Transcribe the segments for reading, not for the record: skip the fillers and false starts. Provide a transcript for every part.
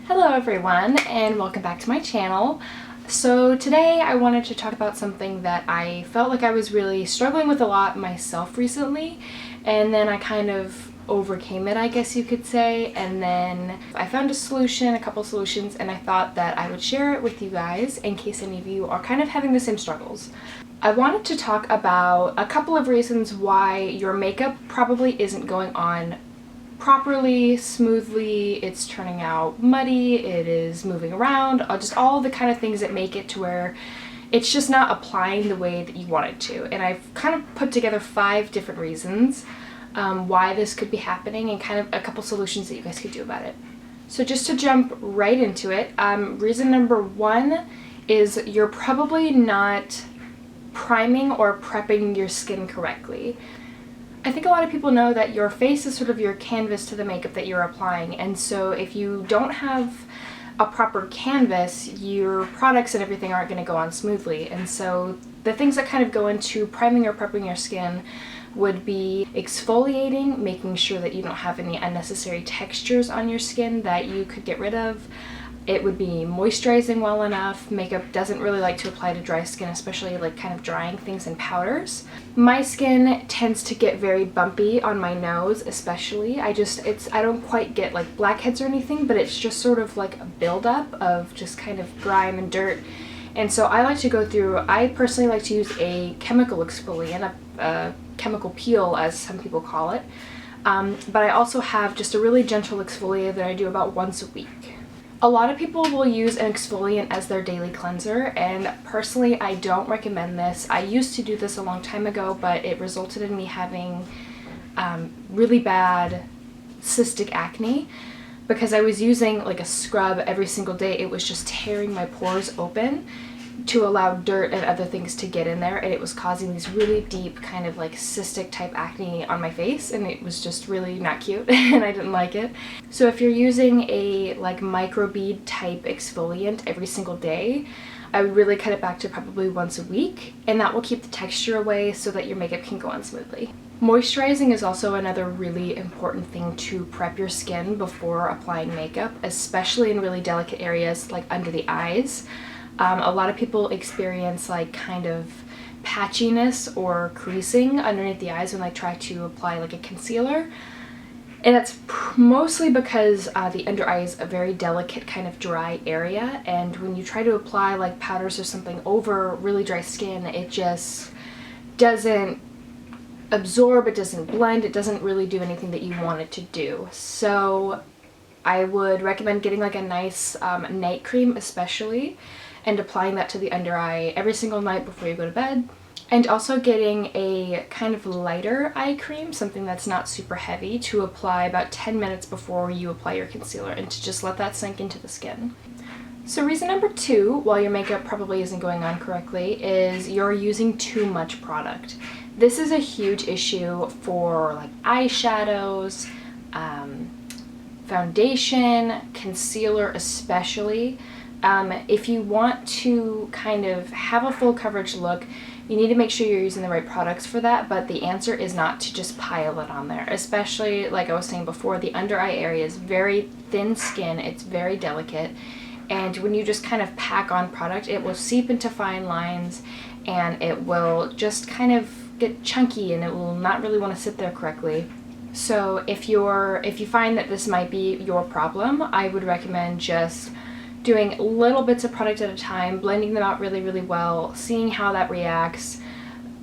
Hello everyone and welcome back to my channel. So today I wanted to talk about something that I felt like I was really struggling with a lot myself recently, and then I kind of overcame it, I guess you could say, and then I found a couple solutions, and I thought that I would share it with you guys in case any of you are kind of having the same struggles. I wanted to talk about a couple of reasons why your makeup probably isn't going on properly, smoothly, it's turning out muddy, it is moving around, just all the kind of things that make it to where it's just not applying the way that you want it to. And I've kind of put together 5 different reasons why this could be happening and kind of a couple solutions that you guys could do about it. So just to jump right into it, reason number 1 is you're probably not priming or prepping your skin correctly. I think a lot of people know that your face is sort of your canvas to the makeup that you're applying, and so if you don't have a proper canvas, your products and everything aren't going to go on smoothly. And so the things that kind of go into priming or prepping your skin would be exfoliating, making sure that you don't have any unnecessary textures on your skin that you could get rid of. It would be moisturizing well enough. Makeup doesn't really like to apply to dry skin, especially like kind of drying things in powders. My skin tends to get very bumpy on my nose, especially. I don't quite get like blackheads or anything, but it's just sort of like a buildup of just kind of grime and dirt. And so I personally like to use a chemical exfoliant, a chemical peel as some people call it. But I also have just a really gentle exfoliator that I do about once a week. A lot of people will use an exfoliant as their daily cleanser, and personally I don't recommend this. I used to do this a long time ago, but it resulted in me having really bad cystic acne because I was using like a scrub every single day. It was just tearing my pores open to allow dirt and other things to get in there, and it was causing these really deep kind of like cystic type acne on my face, and it was just really not cute and I didn't like it. So if you're using a like microbead type exfoliant every single day, I would really cut it back to probably once a week, and that will keep the texture away so that your makeup can go on smoothly. Moisturizing is also another really important thing to prep your skin before applying makeup, especially in really delicate areas like under the eyes. A lot of people experience like kind of patchiness or creasing underneath the eyes when they try to apply like a concealer. And that's mostly because the under eye is a very delicate kind of dry area, and when you try to apply like powders or something over really dry skin, it just doesn't absorb, it doesn't blend, it doesn't really do anything that you want it to do. So I would recommend getting like a nice night cream especially, and applying that to the under eye every single night before you go to bed. And also getting a kind of lighter eye cream, something that's not super heavy, to apply about 10 minutes before you apply your concealer, and to just let that sink into the skin. So reason number 2, while your makeup probably isn't going on correctly, is you're using too much product. This is a huge issue for like eyeshadows, foundation, concealer especially. If you want to kind of have a full coverage look, you need to make sure you're using the right products for that, but the answer is not to just pile it on there. Especially, like I was saying before, the under eye area is very thin skin, it's very delicate, and when you just kind of pack on product, it will seep into fine lines, and it will just kind of get chunky, and it will not really want to sit there correctly. So if you find that this might be your problem, I would recommend just doing little bits of product at a time, blending them out really, really well, seeing how that reacts,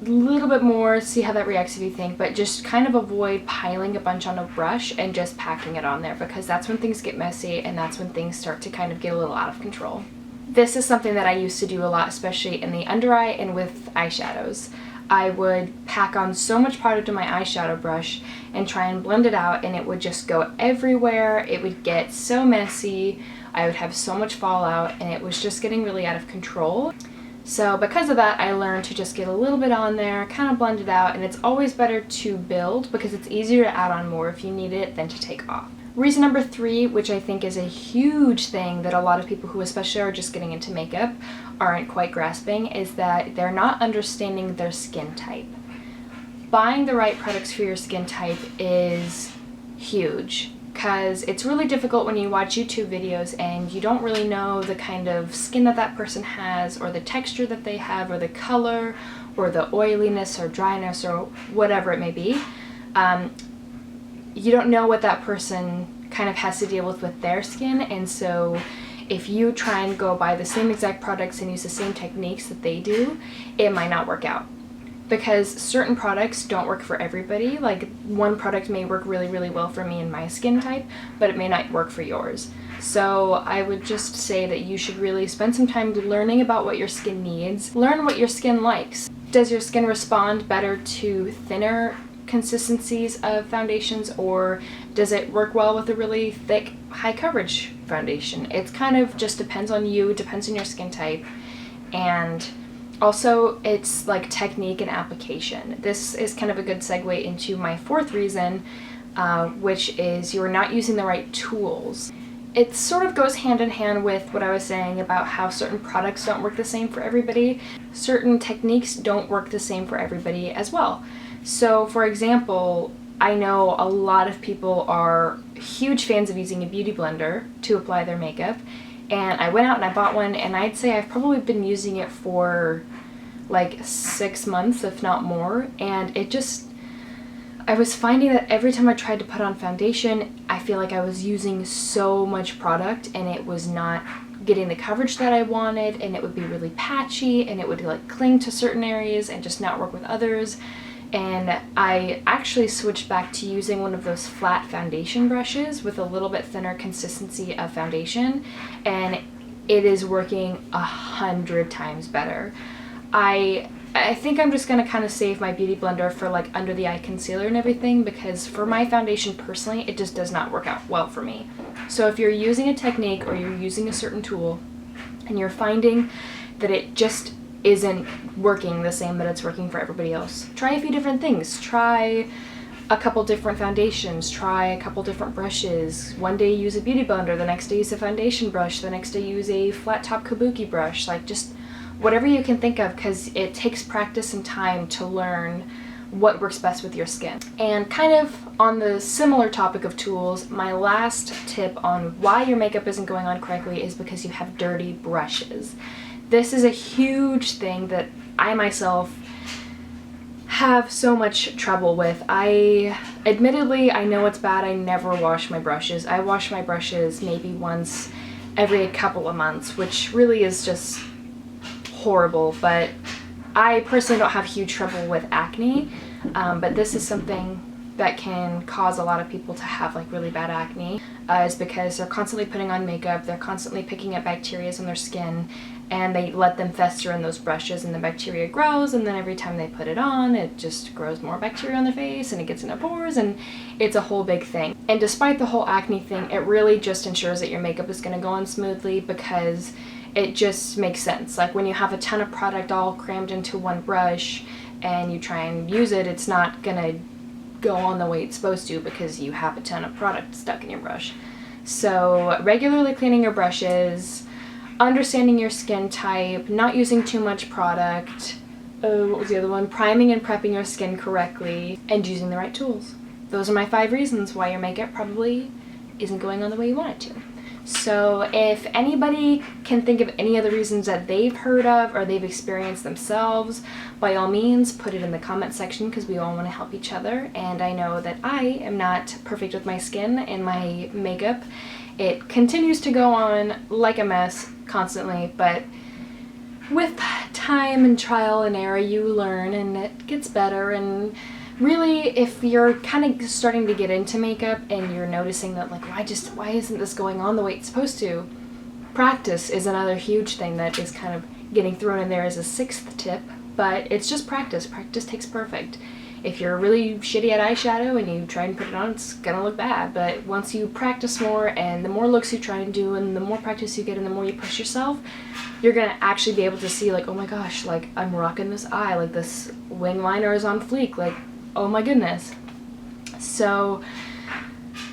a little bit more, see how that reacts if you think, but just kind of avoid piling a bunch on a brush and just packing it on there, because that's when things get messy and that's when things start to kind of get a little out of control. This is something that I used to do a lot, especially in the under eye and with eyeshadows. I would pack on so much product on my eyeshadow brush and try and blend it out, and it would just go everywhere. It would get so messy. I would have so much fallout, and it was just getting really out of control. So because of that, I learned to just get a little bit on there, kind of blend it out, and it's always better to build because it's easier to add on more if you need it than to take off. Reason number 3, which I think is a huge thing that a lot of people who especially are just getting into makeup aren't quite grasping, is that they're not understanding their skin type. Buying the right products for your skin type is huge, because it's really difficult when you watch YouTube videos and you don't really know the kind of skin that that person has, or the texture that they have, or the color, or the oiliness or dryness or whatever it may be. You don't know what that person kind of has to deal with their skin, and so if you try and go buy the same exact products and use the same techniques that they do, it might not work out. Because certain products don't work for everybody. Like, one product may work really, really well for me and my skin type, but it may not work for yours. So I would just say that you should really spend some time learning about what your skin needs. Learn what your skin likes. Does your skin respond better to thinner consistencies of foundations, or does it work well with a really thick, high coverage foundation? It kind of just depends on you, depends on your skin type, and also it's like technique and application. This is kind of a good segue into my fourth reason, which is you're not using the right tools. It sort of goes hand in hand with what I was saying about how certain products don't work the same for everybody. Certain techniques don't work the same for everybody as well. So, for example, I know a lot of people are huge fans of using a beauty blender to apply their makeup, and I went out and I bought one, and I'd say I've probably been using it for like 6 months, if not more, and I was finding that every time I tried to put on foundation, I feel like I was using so much product and it was not getting the coverage that I wanted, and it would be really patchy, and it would like cling to certain areas and just not work with others. And I actually switched back to using one of those flat foundation brushes with a little bit thinner consistency of foundation, and it is working 100 times better. I think I'm just gonna kind of save my beauty blender for like under the eye concealer and everything, because for my foundation personally, it just does not work out well for me. So if you're using a technique or you're using a certain tool and you're finding that it just isn't working the same that it's working for everybody else, try a few different things. Try a couple different foundations, try a couple different brushes. One day use a beauty blender, the next day use a foundation brush, the next day use a flat top kabuki brush. Like, just whatever you can think of, because it takes practice and time to learn what works best with your skin. And kind of on the similar topic of tools, my last tip on why your makeup isn't going on correctly is because you have dirty brushes. This is a huge thing that I myself have so much trouble with. Admittedly, I know it's bad. I never wash my brushes. I wash my brushes maybe once every couple of months, which really is just horrible. But I personally don't have huge trouble with acne, but this is something that can cause a lot of people to have like really bad acne, is because they're constantly putting on makeup, they're constantly picking up bacteria on their skin, and they let them fester in those brushes, and the bacteria grows, and then every time they put it on, it just grows more bacteria on their face, and it gets into pores, and it's a whole big thing. And despite the whole acne thing, it really just ensures that your makeup is going to go on smoothly, because it just makes sense. Like, when you have a ton of product all crammed into one brush and you try and use it, it's not gonna go on the way it's supposed to, because you have a ton of product stuck in your brush. So regularly cleaning your brushes, understanding your skin type, not using too much product, what was the other one? Priming and prepping your skin correctly, and using the right tools. Those are my 5 reasons why your makeup probably isn't going on the way you want it to. So if anybody can think of any other reasons that they've heard of or they've experienced themselves, by all means put it in the comment section, because we all want to help each other. And I know that I am not perfect with my skin and my makeup. It continues to go on like a mess constantly, but with time and trial and error you learn, and it gets better. And really, if you're kind of starting to get into makeup and you're noticing that, like, why isn't this going on the way it's supposed to? Practice is another huge thing that is kind of getting thrown in there as a 6th tip, but it's just practice. Practice takes perfect. If you're really shitty at eyeshadow and you try and put it on, it's gonna look bad. But once you practice more, and the more looks you try and do, and the more practice you get, and the more you push yourself, you're gonna actually be able to see, like, oh my gosh, like, I'm rocking this eye, like, this wing liner is on fleek, like, oh my goodness. So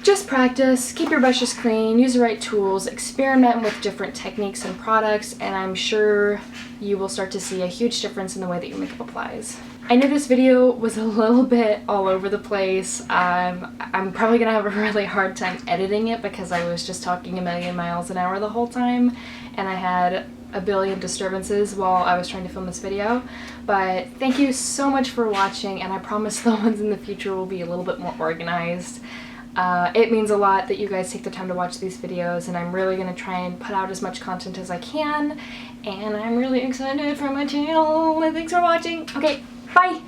just practice, keep your brushes clean, use the right tools, experiment with different techniques and products, and I'm sure you will start to see a huge difference in the way that your makeup applies. I know this video was a little bit all over the place. I'm probably gonna have a really hard time editing it because I was just talking a million miles an hour the whole time and I had a billion disturbances while I was trying to film this video. But thank you so much for watching, and I promise the ones in the future will be a little bit more organized. It means a lot that you guys take the time to watch these videos, and I'm really going to try and put out as much content as I can, and I'm really excited for my channel, and thanks for watching. Okay, bye!